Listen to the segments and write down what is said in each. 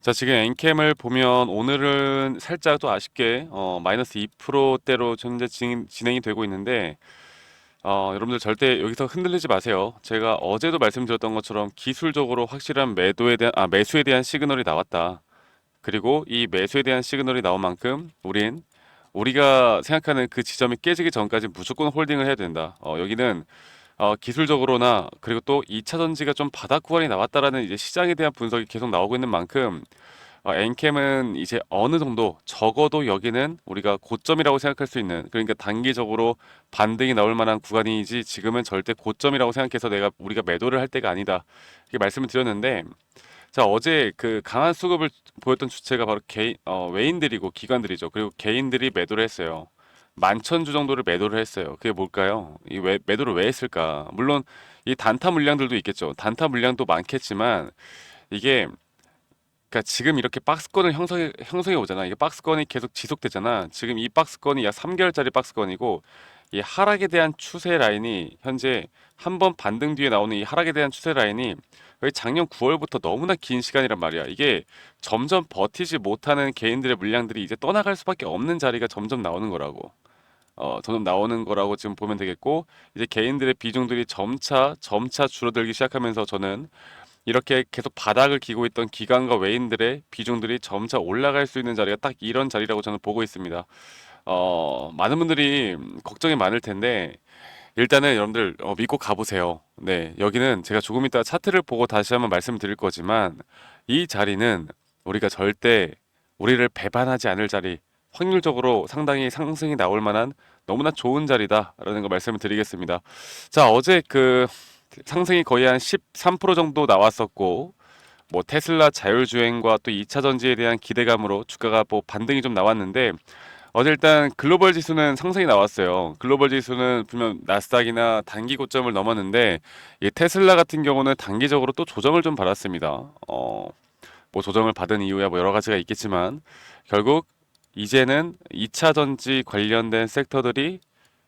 자, 지금 엔캠을 보면 오늘은 살짝 또 아쉽게 마이너스 2%대로 현재 진행이 되고 있는데 여러분들 절대 여기서 흔들리지 마세요. 제가 어제도 말씀드렸던 것처럼 기술적으로 확실한 매수에 대한 시그널이 나왔다. 그리고 이 매수에 대한 시그널이 나온 만큼 우리가 생각하는 그 지점이 깨지기 전까지 무조건 홀딩을 해야 된다. 여기는 기술적으로나 그리고 또 2차 전지가 좀 바닥 구간이 나왔다라는 이제 시장에 대한 분석이 계속 나오고 있는 만큼 엔캠은 이제 어느 정도 적어도 여기는 우리가 고점이라고 생각할 수 있는, 그러니까 단기적으로 반등이 나올 만한 구간이지 지금은 절대 고점이라고 생각해서 우리가 매도를 할 때가 아니다, 이렇게 말씀을 드렸는데, 자, 어제 그 강한 수급을 보였던 주체가 바로 외인들이고 기관들이죠. 그리고 개인들이 매도를 했어요. 11,000주 정도를 매도를 했어요. 그게 뭘까요? 매도를 왜 했을까? 물론 이 단타 물량들도 있겠죠. 단타 물량도 많겠지만 이게, 그러니까 지금 이렇게 박스권을 형성해 오잖아. 이게 박스권이 계속 지속되잖아. 지금 이 박스권이 약 3개월짜리 박스권이고, 이 하락에 대한 추세 라인이 현재 한 번 반등 뒤에 나오는 이 하락에 대한 추세 라인이 거의 작년 9월부터 너무나 긴 시간이란 말이야. 이게 점점 버티지 못하는 개인들의 물량들이 이제 떠나갈 수밖에 없는 자리가 점점 나오는 거라고. 점점 나오는 거라고 지금 보면 되겠고, 이제 개인들의 비중들이 점차 줄어들기 시작하면서 저는 이렇게 계속 바닥을 기고 있던 기관과 외인들의 비중들이 점차 올라갈 수 있는 자리가 딱 이런 자리라고 저는 보고 있습니다. 많은 분들이 걱정이 많을 텐데, 일단은 여러분들 믿고 가보세요. 네, 여기는 제가 조금 이따 차트를 보고 다시 한번 말씀드릴 거지만, 이 자리는 우리가 절대 우리를 배반하지 않을 자리, 확률적으로 상당히 상승이 나올 만한 너무나 좋은 자리다라는 거 말씀을 드리겠습니다. 자, 어제 그 상승이 거의 한 13% 정도 나왔었고, 뭐 테슬라 자율주행과 또 2차 전지에 대한 기대감으로 주가가 뭐 반등이 좀 나왔는데, 어제 일단 글로벌 지수는 상승이 나왔어요. 글로벌 지수는 보면 나스닥이나 단기 고점을 넘었는데, 이 테슬라 같은 경우는 단기적으로 또 조정을 좀 받았습니다. 뭐 조정을 받은 이유야 뭐 여러 가지가 있겠지만, 결국 이제는 2차 전지 관련된 섹터들이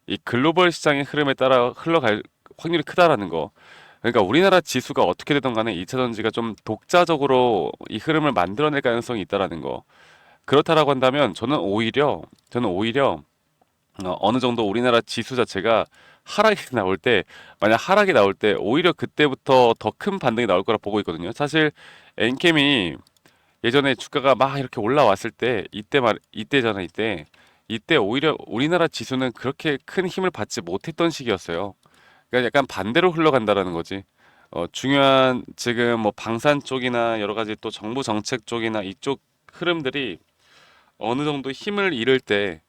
이 글로벌 시장의 흐름에 따라 흘러갈 확률이 크다라는 거. 그러니까 우리나라 지수가 어떻게 되든 간에 2차 전지가 좀 독자적으로 이 흐름을 만들어낼 가능성이 있다라는 거. 그렇다라고 한다면 저는 오히려 어느 정도 우리나라 지수 자체가 하락이 나올 때, 만약 하락이 나올 때 오히려 그때부터 더 큰 반등이 나올 거라 보고 있거든요. 사실 엔캠이 예전에 주가가 막 이렇게 올라왔을 때, 이때잖아, 이때 오히려 우리나라 지수는 그렇게 큰 힘을 받지 못했던 시기였어요. 그러니까 약간 반대로 흘러간다라는 거지. 중요한 지금 뭐 방산 쪽이나 여러 가지 또 정부 정책 쪽이나 이쪽 흐름들이 어느 정도 힘을 잃을 때,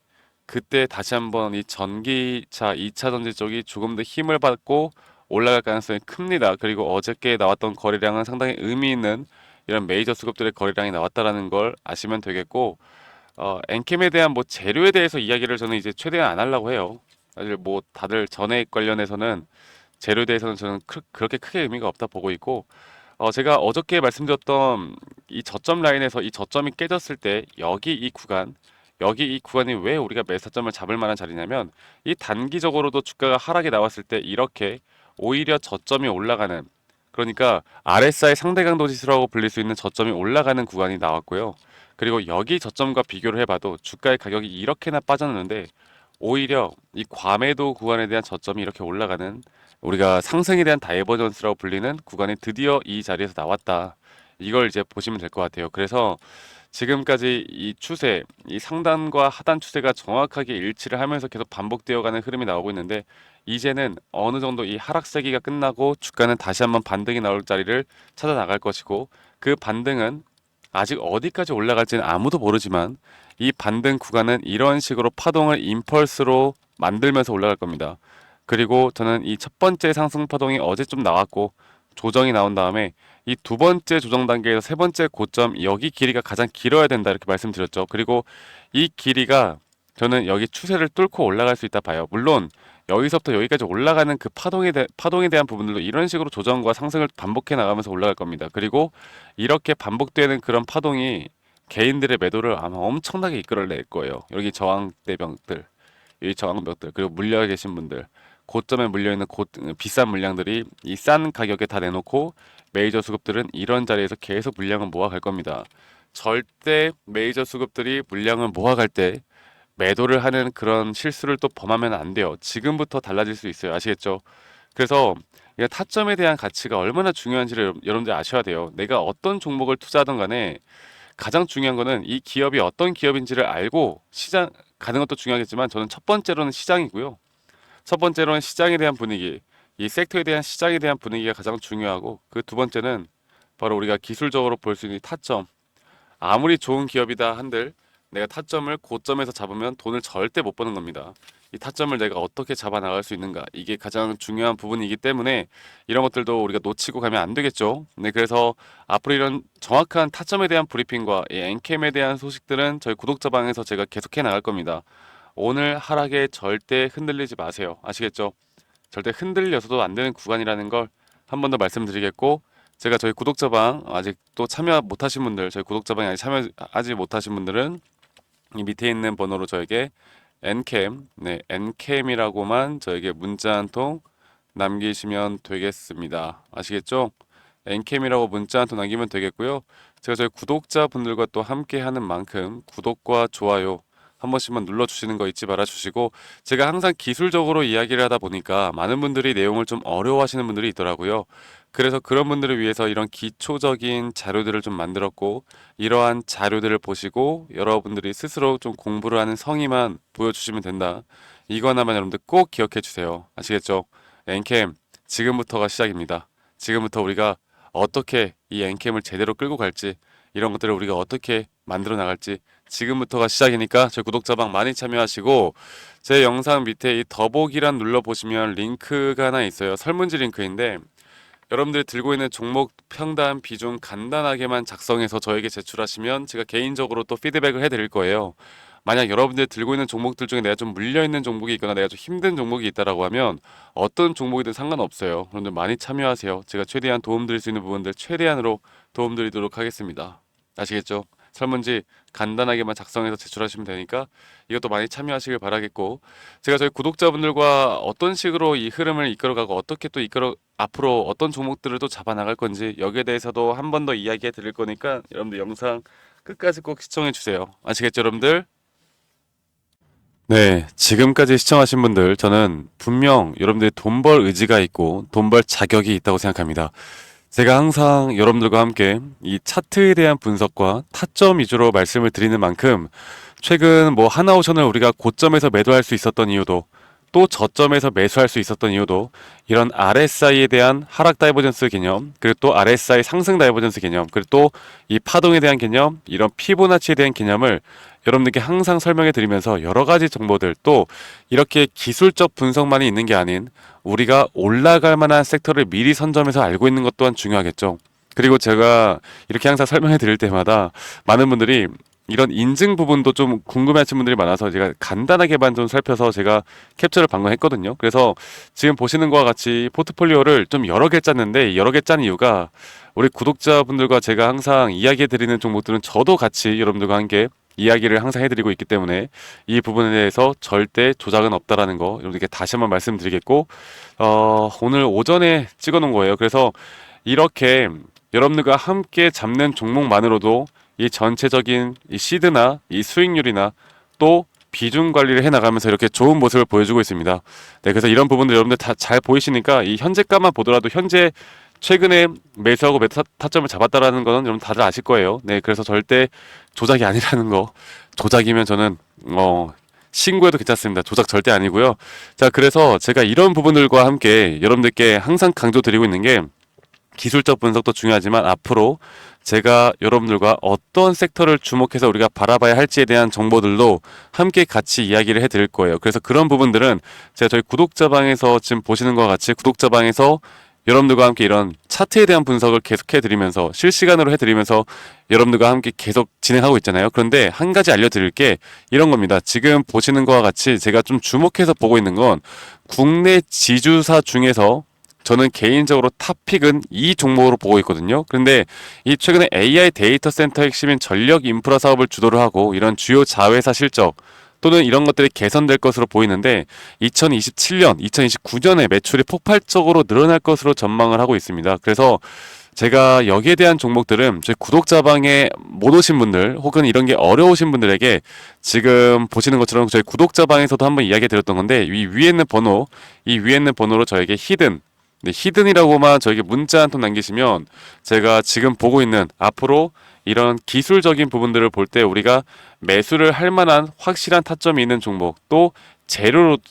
그때 다시 한번 이 전기차 2차 전지 쪽이 조금 더 힘을 받고 올라갈 가능성이 큽니다. 그리고 어저께 나왔던 거래량은 상당히 의미 있는 이런 메이저 수급들의 거래량이 나왔다라는 걸 아시면 되겠고, 엔캠에 대한 뭐 재료에 대해서 이야기를 저는 이제 최대한 안 하려고 해요. 사실 뭐 다들 전액 관련해서는 재료에 대해서는 저는 그렇게 크게 의미가 없다 보고 있고, 제가 어저께 말씀드렸던 이 저점 라인에서 이 저점이 깨졌을 때 여기 이 구간이 왜 우리가 매사점을 잡을 만한 자리냐면, 이 단기적으로도 주가가 하락이 나왔을 때 이렇게 오히려 저점이 올라가는, 그러니까 RSI 상대 강도 지수라고 불릴 수 있는 저점이 올라가는 구간이 나왔고요. 그리고 여기 저점과 비교를 해봐도 주가의 가격이 이렇게나 빠졌는데, 오히려 이 과매도 구간에 대한 저점이 이렇게 올라가는, 우리가 상승에 대한 다이버전스라고 불리는 구간이 드디어 이 자리에서 나왔다. 이걸 이제 보시면 될 것 같아요. 그래서 지금까지 이 추세, 이 상단과 하단 추세가 정확하게 일치를 하면서 계속 반복되어가는 흐름이 나오고 있는데, 이제는 어느 정도 이 하락세기가 끝나고 주가는 다시 한번 반등이 나올 자리를 찾아 나갈 것이고, 그 반등은 아직 어디까지 올라갈지는 아무도 모르지만, 이 반등 구간은 이런 식으로 파동을 임펄스로 만들면서 올라갈 겁니다. 그리고 저는 이 첫 번째 상승 파동이 어제 좀 나왔고, 조정이 나온 다음에 이 두 번째 조정 단계에서 세 번째 고점, 여기 길이가 가장 길어야 된다 이렇게 말씀드렸죠. 그리고 이 길이가 저는 여기 추세를 뚫고 올라갈 수 있다 봐요. 물론 여기서부터 여기까지 올라가는 그 파동에 대한 부분들도 이런 식으로 조정과 상승을 반복해 나가면서 올라갈 겁니다. 그리고 이렇게 반복되는 그런 파동이 개인들의 매도를 아마 엄청나게 이끌어낼 거예요. 여기 저항대병들, 이 저항벽들, 그리고 물려 계신 분들, 고점에 물려 있는 비싼 물량들이 이 싼 가격에 다 내놓고 메이저 수급들은 이런 자리에서 계속 물량을 모아갈 겁니다. 절대 메이저 수급들이 물량을 모아갈 때 매도를 하는 그런 실수를 또 범하면 안 돼요. 지금부터 달라질 수 있어요. 아시겠죠? 그래서 이 타점에 대한 가치가 얼마나 중요한지를 여러분들 아셔야 돼요. 내가 어떤 종목을 투자하든 간에 가장 중요한 거는 이 기업이 어떤 기업인지를 알고 시장 가는 것도 중요하겠지만 저는 첫 번째로는 시장이고요. 첫 번째로는 시장에 대한 분위기, 이 섹터에 대한 시장에 대한 분위기가 가장 중요하고 그 두 번째는 바로 우리가 기술적으로 볼 수 있는 타점. 아무리 좋은 기업이다 한들 내가 타점을 고점에서 잡으면 돈을 절대 못 버는 겁니다. 이 타점을 내가 어떻게 잡아 나갈 수 있는가 이게 가장 중요한 부분이기 때문에 이런 것들도 우리가 놓치고 가면 안 되겠죠. 네, 그래서 앞으로 이런 정확한 타점에 대한 브리핑과 이 엔캠에 대한 소식들은 저희 구독자 방에서 제가 계속해 나갈 겁니다. 오늘 하락에 절대 흔들리지 마세요. 아시겠죠? 절대 흔들려서도 안 되는 구간이라는 걸 한 번 더 말씀드리겠고 제가 저희 구독자방 아직도 참여 못하신 분들 저희 구독자방에 아직 참여하지 못하신 분들은 이 밑에 있는 번호로 저에게 N캠, 네, N캠이라고만 저에게 문자 한 통 남기시면 되겠습니다. 아시겠죠? N캠이라고 문자 한 통 남기면 되겠고요. 제가 저희 구독자분들과 또 함께 하는 만큼 구독과 좋아요 한 번씩만 눌러주시는 거 잊지 말아 주시고 제가 항상 기술적으로 이야기를 하다 보니까 많은 분들이 내용을 좀 어려워하시는 분들이 있더라고요. 그래서 그런 분들을 위해서 이런 기초적인 자료들을 좀 만들었고 이러한 자료들을 보시고 여러분들이 스스로 좀 공부를 하는 성의만 보여주시면 된다. 이거 하나만 여러분들 꼭 기억해 주세요. 아시겠죠? 엔캠 지금부터가 시작입니다. 지금부터 우리가 어떻게 이 엔캠을 제대로 끌고 갈지 이런 것들을 우리가 어떻게 만들어 나갈지 지금부터가 시작이니까 저희 구독자방 많이 참여하시고 제 영상 밑에 이 더보기란 눌러보시면 링크가 하나 있어요. 설문지 링크인데 여러분들이 들고 있는 종목 평단 비중 간단하게만 작성해서 저에게 제출하시면 제가 개인적으로 또 피드백을 해드릴 거예요. 만약 여러분들이 들고 있는 종목들 중에 내가 좀 물려있는 종목이 있거나 내가 좀 힘든 종목이 있다라고 하면 어떤 종목이든 상관없어요. 여러분들 많이 참여하세요. 제가 최대한 도움드릴 수 있는 부분들 최대한으로 도움드리도록 하겠습니다. 아시겠죠? 설문지 간단하게만 작성해서 제출하시면 되니까 이것도 많이 참여하시길 바라겠고 제가 저희 구독자분들과 어떤 식으로 이 흐름을 이끌어가고 어떻게 또 앞으로 어떤 종목들을 또 잡아 나갈 건지 여기에 대해서도 한 번 더 이야기해 드릴 거니까 여러분들 영상 끝까지 꼭 시청해 주세요. 아시겠죠, 여러분들? 네, 지금까지 시청하신 분들 저는 분명 여러분들이 돈 벌 의지가 있고 돈 벌 자격이 있다고 생각합니다. 제가 항상 여러분들과 함께 이 차트에 대한 분석과 타점 위주로 말씀을 드리는 만큼 최근 뭐 하나오션을 우리가 고점에서 매도할 수 있었던 이유도 또 저점에서 매수할 수 있었던 이유도 이런 RSI에 대한 하락 다이버전스 개념 그리고 또 RSI 상승 다이버전스 개념 그리고 또 이 파동에 대한 개념 이런 피보나치에 대한 개념을 여러분들께 항상 설명해 드리면서 여러 가지 정보들 또 이렇게 기술적 분석만이 있는 게 아닌 우리가 올라갈 만한 섹터를 미리 선점해서 알고 있는 것 또한 중요하겠죠. 그리고 제가 이렇게 항상 설명해 드릴 때마다 많은 분들이 이런 인증 부분도 좀 궁금해하시는 분들이 많아서 제가 간단하게만 좀 살펴서 제가 캡처를 방금 했거든요. 그래서 지금 보시는 것과 같이 포트폴리오를 좀 여러 개 짰는데 여러 개 짠 이유가 우리 구독자분들과 제가 항상 이야기해 드리는 종목들은 저도 같이 여러분들과 함께 이야기를 항상 해드리고 있기 때문에 이 부분에 대해서 절대 조작은 없다라는 거 여러분들께 다시 한번 말씀드리겠고 오늘 오전에 찍어 놓은 거예요. 그래서 이렇게 여러분들과 함께 잡는 종목만으로도 이 전체적인 이 시드나 이 수익률이나 또 비중 관리를 해 나가면서 이렇게 좋은 모습을 보여주고 있습니다. 네, 그래서 이런 부분들 여러분들 다 잘 보이시니까 이 현재가만 보더라도 현재 최근에 매수하고 매수 타점을 잡았다라는 거는 여러분 다들 아실 거예요. 네, 그래서 절대 조작이 아니라는 거. 조작이면 저는 신고해도 괜찮습니다. 조작 절대 아니고요. 자, 그래서 제가 이런 부분들과 함께 여러분들께 항상 강조드리고 있는 게 기술적 분석도 중요하지만 앞으로 제가 여러분들과 어떤 섹터를 주목해서 우리가 바라봐야 할지에 대한 정보들도 함께 같이 이야기를 해드릴 거예요. 그래서 그런 부분들은 제가 저희 구독자방에서 지금 보시는 것과 같이 구독자방에서 여러분들과 함께 이런 차트에 대한 분석을 계속 해드리면서 실시간으로 해드리면서 여러분들과 함께 계속 진행하고 있잖아요. 그런데 한 가지 알려드릴 게 이런 겁니다. 지금 보시는 것과 같이 제가 좀 주목해서 보고 있는 건 국내 지주사 중에서 저는 개인적으로 탑픽은 이 종목으로 보고 있거든요. 그런데 이 최근에 AI 데이터 센터 핵심인 전력 인프라 사업을 주도를 하고 이런 주요 자회사 실적 또는 이런 것들이 개선될 것으로 보이는데 2027년, 2029년에 매출이 폭발적으로 늘어날 것으로 전망을 하고 있습니다. 그래서 제가 여기에 대한 종목들은 저희 구독자방에 못 오신 분들 혹은 이런 게 어려우신 분들에게 지금 보시는 것처럼 저희 구독자방에서도 한번 이야기 드렸던 건데 이 위에 있는 번호, 이 위에 있는 번호로 저에게 히든, 네, 히든이라고만 저에게 문자 한 통 남기시면 제가 지금 보고 있는 앞으로 이런 기술적인 부분들을 볼 때 우리가 매수를 할 만한 확실한 타점이 있는 종목 또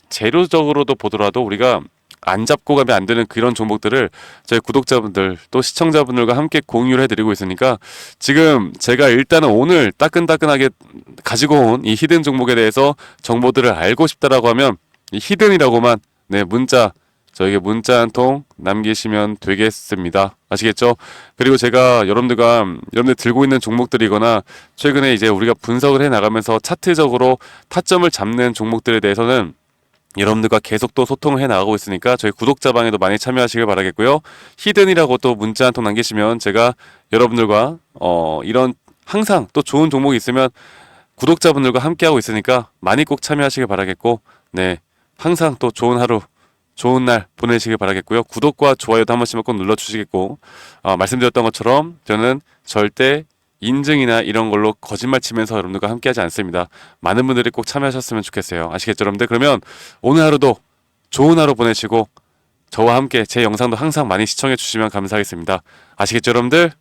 재료적으로도 보더라도 우리가 안 잡고 가면 안 되는 그런 종목들을 저희 구독자분들 또 시청자분들과 함께 공유를 해드리고 있으니까 지금 제가 일단은 오늘 따끈따끈하게 가지고 온 이 히든 종목에 대해서 정보들을 알고 싶다라고 하면 이 히든이라고만 네 문자 저에게 문자 한 통 남기시면 되겠습니다. 아시겠죠? 그리고 제가 여러분들 들고 있는 종목들이거나 최근에 이제 우리가 분석을 해 나가면서 차트적으로 타점을 잡는 종목들에 대해서는 여러분들과 계속 또 소통을 해 나가고 있으니까 저희 구독자방에도 많이 참여하시길 바라겠고요. 히든이라고 또 문자 한 통 남기시면 제가 여러분들과 이런 항상 또 좋은 종목이 있으면 구독자분들과 함께하고 있으니까 많이 꼭 참여하시길 바라겠고 네 항상 또 좋은 하루 좋은 날 보내시길 바라겠고요. 구독과 좋아요도 한 번씩만 꼭 눌러주시겠고 말씀드렸던 것처럼 저는 절대 인증이나 이런 걸로 거짓말 치면서 여러분들과 함께하지 않습니다. 많은 분들이 꼭 참여하셨으면 좋겠어요. 아시겠죠, 여러분들? 그러면 오늘 하루도 좋은 하루 보내시고 저와 함께 제 영상도 항상 많이 시청해 주시면 감사하겠습니다. 아시겠죠, 여러분들?